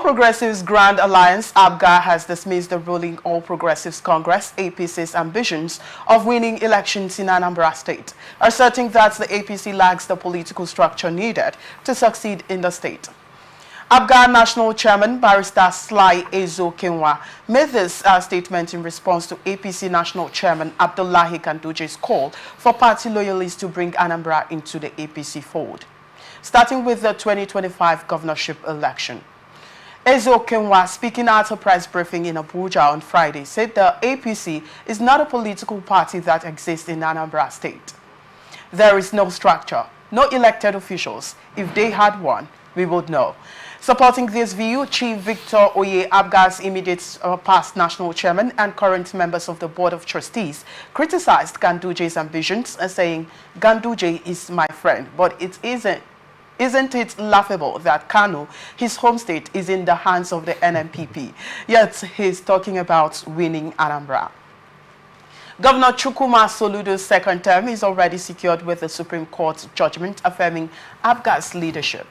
All Progressives Grand Alliance, APGA, has dismissed the ruling All Progressives Congress, APC's ambitions of winning elections in Anambra State, asserting that the APC lacks the political structure needed to succeed in the state. APGA National Chairman Barrister Sly Ezo-Kenwa made this statement in response to APC National Chairman Abdullahi Ganduje's call for party loyalists to bring Anambra into the APC fold, starting with the 2025 governorship election. Ezo-Kenwa, speaking at a press briefing in Abuja on Friday, said the APC is not a political party that exists in Anambra State. There is no structure, no elected officials. If they had one, we would know. Supporting this view, Chief Victor Oye, APGA's immediate past national chairman and current members of the Board of Trustees, criticized Ganduje's ambitions, saying, "Ganduje is my friend, but it isn't. Isn't it laughable that Kano, his home state, is in the hands of the NNPP, yet he's talking about winning Anambra?" Governor Chukwuma Soludo's second term is already secured with the Supreme Court judgment affirming APGA's leadership.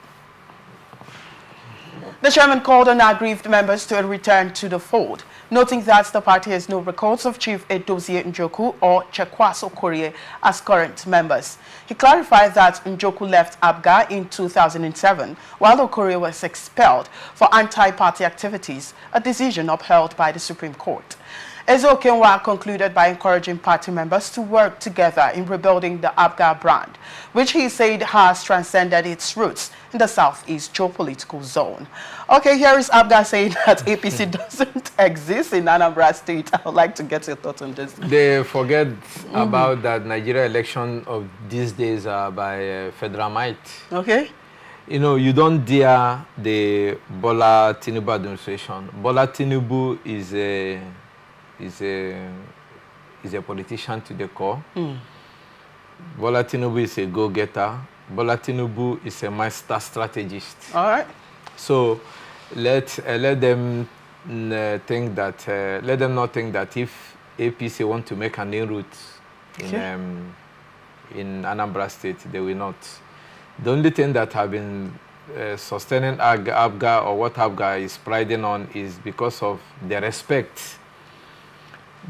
The chairman called on aggrieved members to return to the fold, noting that the party has no records of Chief Edozie Njoku or Chekwas Okorie as current members. He clarified that Njoku left APGA in 2007, while Okorie was expelled for anti-party activities, a decision upheld by the Supreme Court. Ezo-Kenwa concluded by encouraging party members to work together in rebuilding the APGA brand, which he said has transcended its roots in the southeast geopolitical zone. Okay, here is APGA saying that APC doesn't exist in Anambra State. I would like to get your thoughts on this. They forget about that Nigeria election of these days are by federal might. Okay. You know, you don't dare the Bola Tinubu administration. Bola Tinubu is a politician to the core. Bola Tinubu is a go-getter. Bola Tinubu is a master strategist. All right. So let them think that let them not think that if APC want to make an inroute in Anambra State, they will not. The only thing that have been sustaining APGA or what APGA is priding on is because of the respect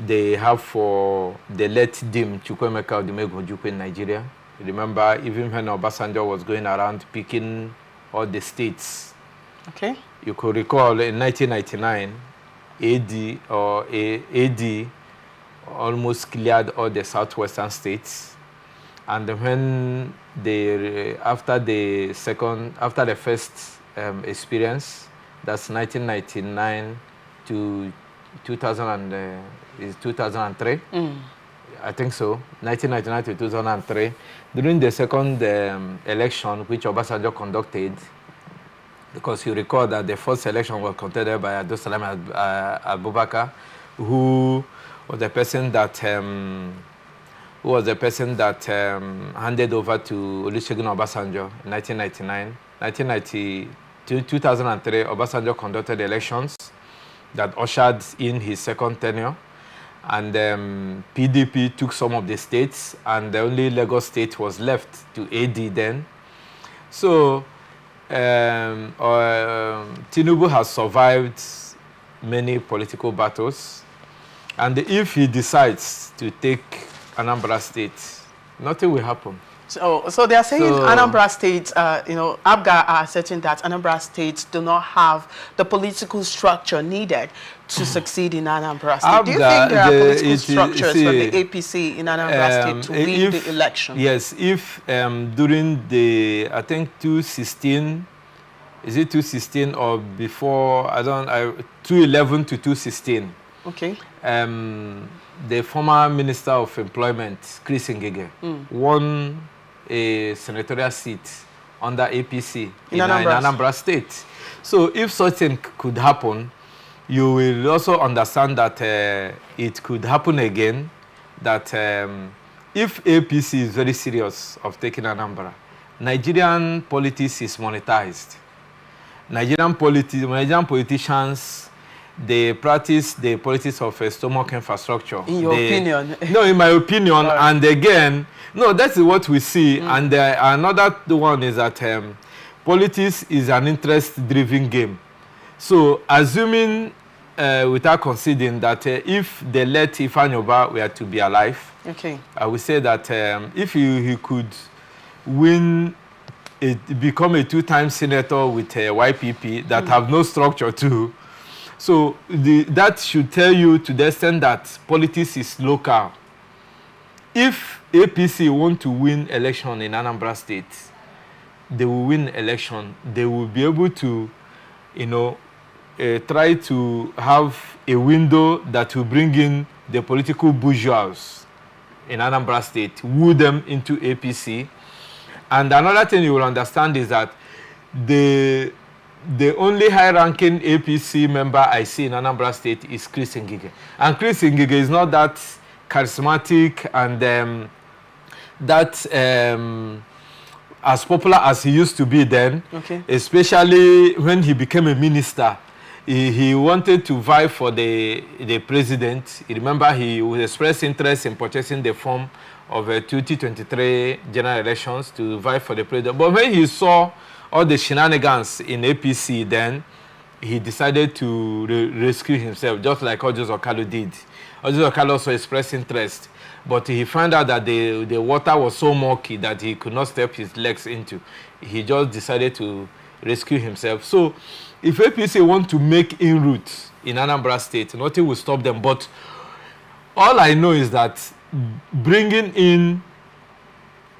they have for the late Dim Chukwuemeka Odumegwu in Nigeria. Remember, even when Obasanjo was going around picking all the states. Okay. You could recall in 1999, AD almost cleared all the southwestern states. And when they, after the first experience, that's 1999 to 2003. I think so, 1999 to 2003. During the second election, which Obasanjo conducted, because you recall that the first election was contested by Abdulsalam Abubakar, who was the person that handed over to Olusegun Obasanjo in 1999. 2003, Obasanjo conducted elections that ushered in his second tenure, and PDP took some of the states, and the only Lagos state was left to AD then. So Tinubu has survived many political battles, and if he decides to take Anambra State, nothing will happen. So they are saying Anambra State, APGA are asserting that Anambra State do not have the political structure needed to succeed in Anambra State. Do you think there are political structures for the APC in Anambra State to win the election? Yes, if during the, I think 2016, is it 2016 or before, 2011 to 2016. Okay. The former Minister of Employment, Chris Ngige, won a senatorial seat under APC in Anambra State. So if such thing could happen, you will also understand that it could happen again, that if APC is very serious of taking Anambra, Nigerian politics is monetized. Nigerian politicians, they practice the politics of stomach infrastructure. In your opinion? No, in my opinion. Right. And again, no, that's what we see. And another one is that politics is an interest-driven game. So, assuming without conceding that if they let Ifanyoba were to be alive, okay, I would say that if he could become a two-time senator with YPP that have no structure too, so that should tell you to the extent that politics is local. If APC want to win election in Anambra State, they will win election. They will be able to, try to have a window that will bring in the political bourgeois in Anambra State, woo them into APC. And another thing you will understand is that the only high-ranking APC member I see in Anambra State is Chris Ngige. And Chris Ngige is not that charismatic and as popular as he used to be then, okay, especially when he became a minister. He wanted to vie for the president. You remember he would express interest in purchasing the form of 2023 general elections to vie for the president. But when he saw all the shenanigans in APC, then he decided to rescue himself, just like Ojo Okalo did. Ojo Okalo also expressed interest, but he found out that the water was so murky that he could not step his legs into. He just decided to rescue himself. So if APC want to make inroads in Anambra State, nothing will stop them. But all I know is that bringing in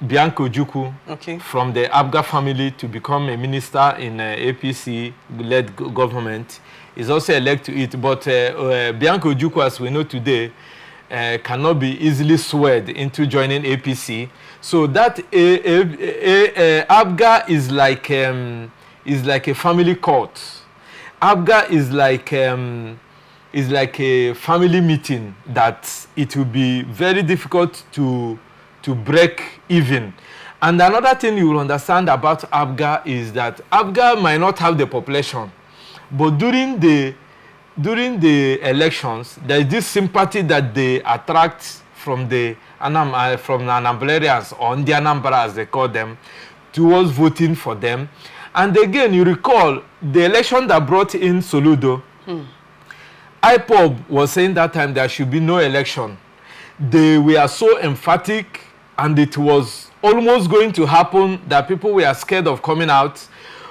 Bianco Ojukwu, okay, from the APGA family to become a minister in APC-led government is also a leg to it. But Bianco Ojukwu, as we know today, cannot be easily swayed into joining APC. So that APGA is like a family court. APGA is like a family meeting that it will be very difficult to break even. And another thing you will understand about APGA is that APGA might not have the population, but during the elections, there is this sympathy that they attract from the Anamblerians, or the Anambra as they call them, towards voting for them. And again, you recall the election that brought in Soludo. IPOB was saying that time there should be no election. They were so emphatic, and it was almost going to happen that people were scared of coming out.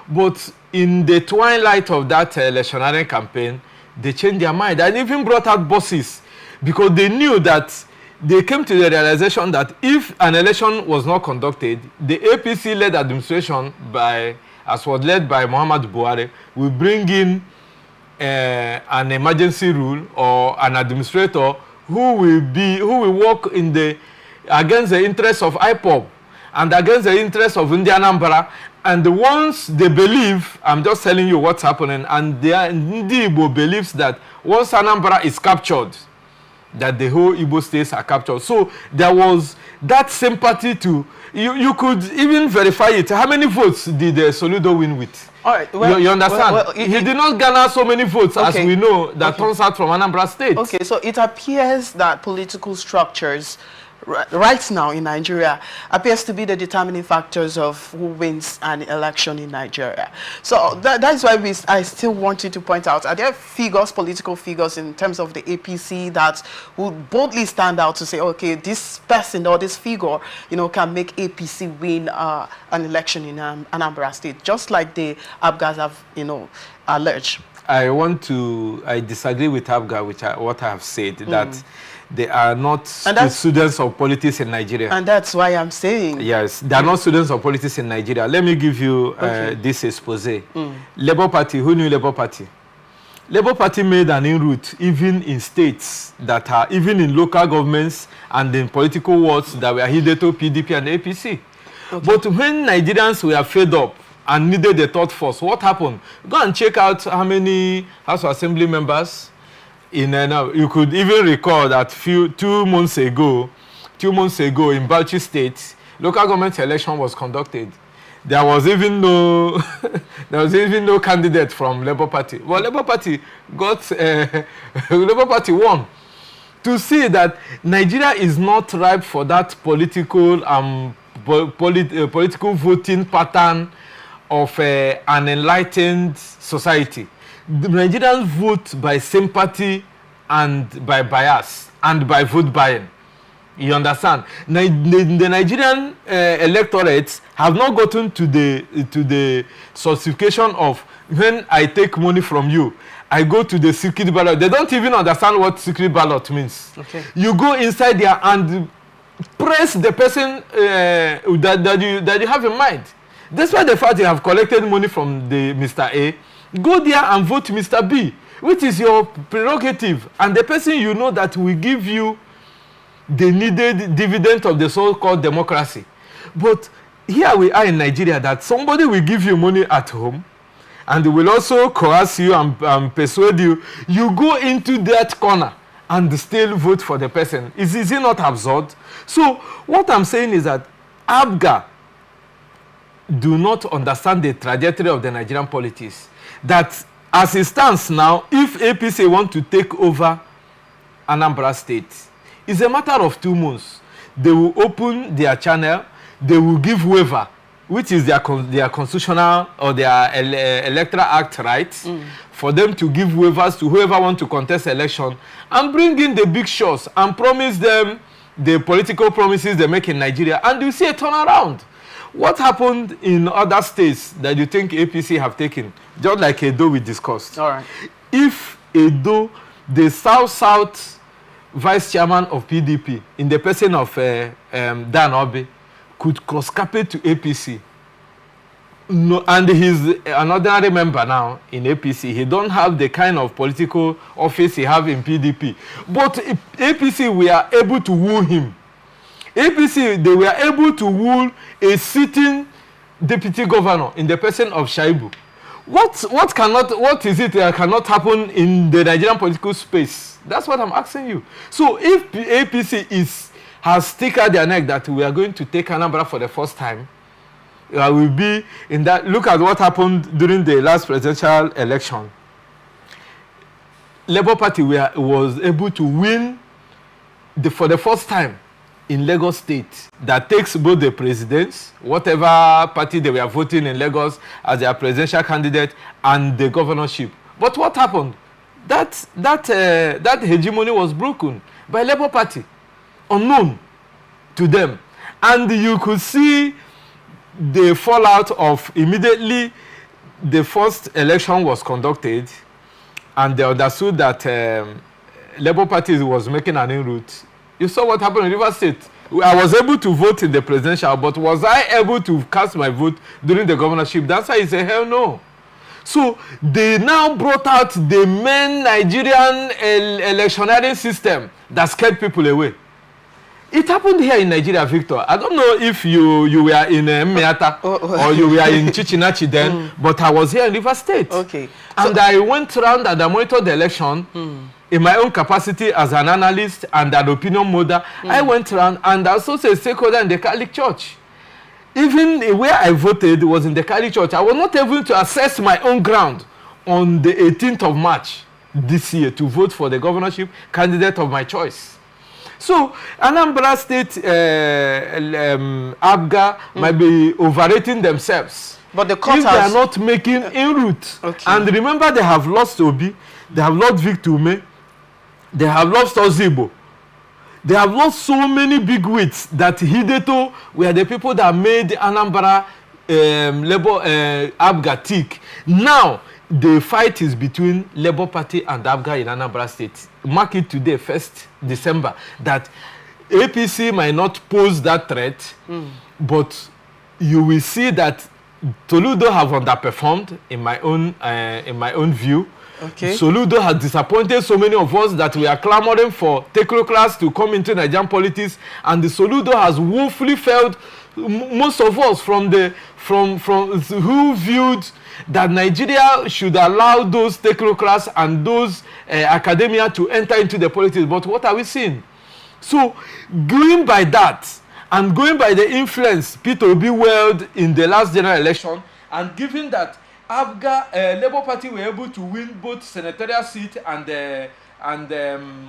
But in the twilight of that electionary campaign, they changed their mind and even brought out buses, because they knew that they came to the realization that if an election was not conducted, the APC-led administration, as was led by Muhammadu Buhari, will bring in an emergency rule or an administrator who will work against the interests of IPOB and against the interests of Anambra. And once they believe, I'm just telling you what's happening, and the Igbo believes that once Anambra is captured, that the whole Igbo states are captured. So there was that sympathy to, you could even verify it. How many votes did Soludo win with? All right, well, you understand? He did not garner so many votes, okay, as we know, that turns out from Anambra State. Okay, so it appears that political structures right now in Nigeria appears to be the determining factors of who wins an election in Nigeria. So that's why I still wanted to point out, are there political figures in terms of the APC that would boldly stand out to say, okay, this person or this figure, can make APC win an election in Anambra State, just like the APGAs have, alleged? I disagree with APGA, what I have said, that they are not students of politics in Nigeria. And that's why I'm saying. Yes, they are not students of politics in Nigeria. Let me give you this expose. Labour Party, who knew Labour Party? Labour Party made an inroad even in states that are, even in local governments and in political wards that were hitherto PDP and APC. Okay. But when Nigerians were fed up and needed the third force, what happened? Go and check out how many House of Assembly members. You could even recall that 2 months ago in Bauchi State, local government election was conducted. There was even no candidate from Labour Party. Well, Labour Party Labour Party won. To see that Nigeria is not ripe for that political voting pattern of an enlightened society. the Nigerians vote by sympathy and by bias and by vote buying. You understand? The Nigerian electorates have not gotten to the certification of when I take money from you, I go to the secret ballot. They don't even understand what secret ballot means. Okay. You go inside there and press the person that you have in mind. Despite the fact you have collected money from the Mr. A, go there and vote Mr. B, which is your prerogative, and the person you know that will give you the needed dividend of the so-called democracy. But here we are in Nigeria that somebody will give you money at home and they will also coerce you and persuade you. You go into that corner and still vote for the person. Is it not absurd? So what I'm saying is that APGA do not understand the trajectory of the Nigerian politics. That as it stands now, if APC want to take over Anambra State, it's a matter of 2 months. They will open their channel, they will give waiver, which is their constitutional or their electoral act rights, for them to give waivers to whoever want to contest election and bring in the big shots and promise them the political promises they make in Nigeria, and you see a turnaround. What happened in other states that you think APC have taken, just like Edo we discussed? All right. If Edo, the South vice chairman of PDP, in the person of Dan Obi, could cross-carpet to APC, no, and he's an ordinary member now in APC. He don't have the kind of political office he have in PDP. But if APC were able to woo him. APC, they were able to woo a sitting deputy governor in the person of Shaibu. What is it that cannot happen in the Nigerian political space? That's what I'm asking you. So if APC has stickered their neck that we are going to take Anambra for the first time, will be in that. Look at what happened during the last presidential election. Labour Party was able to win for the first time in Lagos State. That takes both the presidents, whatever party they were voting in Lagos as their presidential candidate, and the governorship. But what happened? That hegemony was broken by Labour Party, unknown to them. And you could see the fallout of immediately the first election was conducted and they understood that Labour Party was making an inroute. You saw what happened in Rivers State. I was able to vote in the presidential, but was I able to cast my vote during the governorship? That's why he said, hell no. So they now brought out the main Nigerian electioneering system that scared people away. It happened here in Nigeria, Victor. I don't know if you were in Mmeata or you were in Chichinachi then, but I was here in Rivers State. Okay. And I went around and I monitored the election in my own capacity as an analyst and an opinion molder. I went around and I also a stakeholder in the Catholic Church. Even where I voted was in the Catholic Church. I was not able to assess my own ground on the 18th of March this year to vote for the governorship candidate of my choice. So Anambra State APGA might be overrating themselves. But the court if they are not making inroads. Okay. And remember, they have lost Obi, they have lost Victor, they have lost Ozibo. They have lost so many big wigs that hitherto were the people that made Anambra APGA tick. Now the fight is between Labour Party and APGA in Anambra State. Mark it today, 1st December, that APC might not pose that threat, but you will see that Soludo have underperformed in my own view. Okay. Soludo has disappointed so many of us that we are clamoring for technocrats to come into Nigerian politics, and the Soludo has woefully failed most of us from who viewed that Nigeria should allow those technocrats and those academia to enter into the politics. But what are we seeing? So going by that and going by the influence Peter Obi wield in the last general election, and given that APGA, Labour Party were able to win both senatorial seat and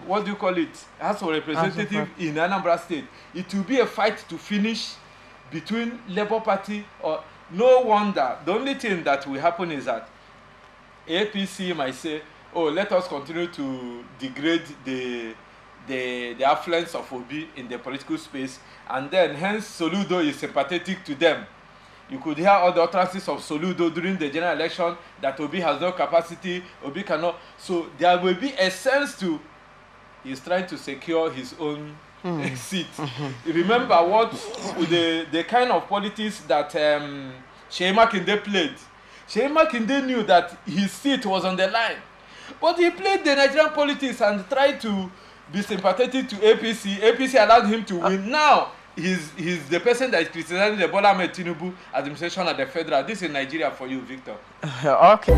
what do you call it, House of Representatives in Anambra State, it will be a fight to finish between Labour Party or no wonder. The only thing that will happen is that APC might say, oh, let us continue to degrade the affluence of Obi in the political space, and then hence Soludo is sympathetic to them. You could hear all the utterances of Soludo during the general election that Obi has no capacity, Obi cannot. So there will be a sense to, he's trying to secure his own seat. Remember what the kind of politics that Sheyi Makinde played. Sheyi Makinde knew that his seat was on the line, but he played the Nigerian politics and tried to be sympathetic to APC. APC allowed him to win. Now he's the person that is criticizing the Bola Ahmed Tinubu administration at the federal. This is Nigeria for you, Victor. Okay.